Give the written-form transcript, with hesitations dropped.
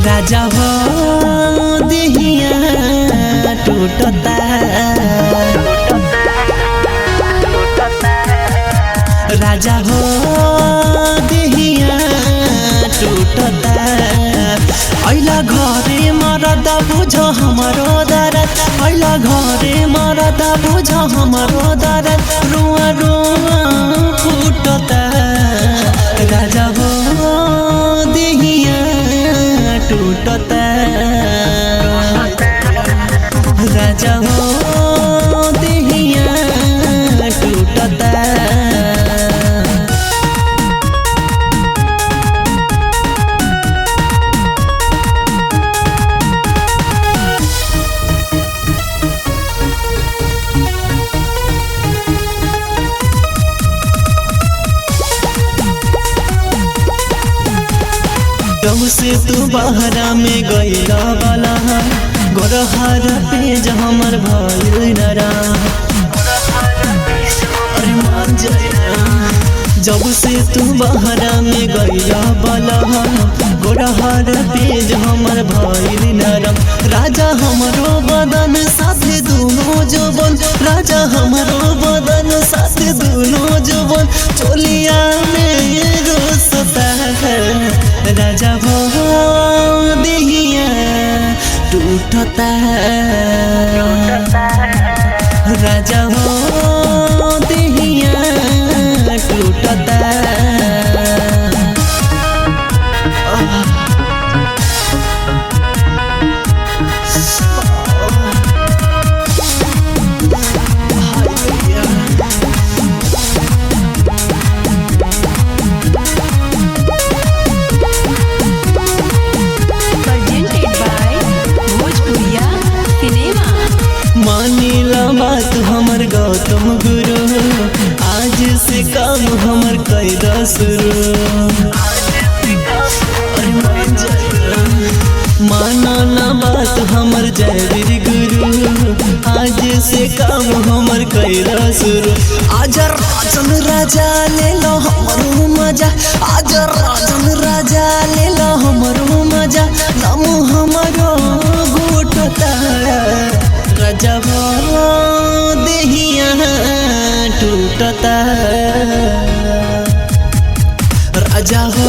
राजा हो देहिया टूटता, राजा हो देहिया टूटता। ऐला घरे मरद बुझ हमारो दर्द, ऐला घरे मरद बुझ हमारो दर्द, रुआ रुआ फूटता। राजा हो देहिया टूटता, राजा हो देहिया टूटता। जब से तू बहरा में गईला वाला गोरहार पेज हमर भइल नरा, अरे मान जाए। जब से तू बहरा में गईला वाला गोरहार पेज हमर भइल नरम। राजा हमरो बदन साथे दोनों जवन, राजा हमरो बदन साथे दोनों जवन, चोलिया में रोसता है। राजा हो देहिया टूटता, राजा हो देहिया टूटता। मानिला बात हमर गौतम गुरु, आज से काम हमर कैदा शुरू। माना ना बात हमर जयवीर गुरु, आज से काम हमर कैदा शुरू। आज राजन राजा ले लो हमरो मजा, आज राजन राजा ले लो हमरो मजा, नाम हमरो घुटता। राजा हो देहिया टूटता, राजा हो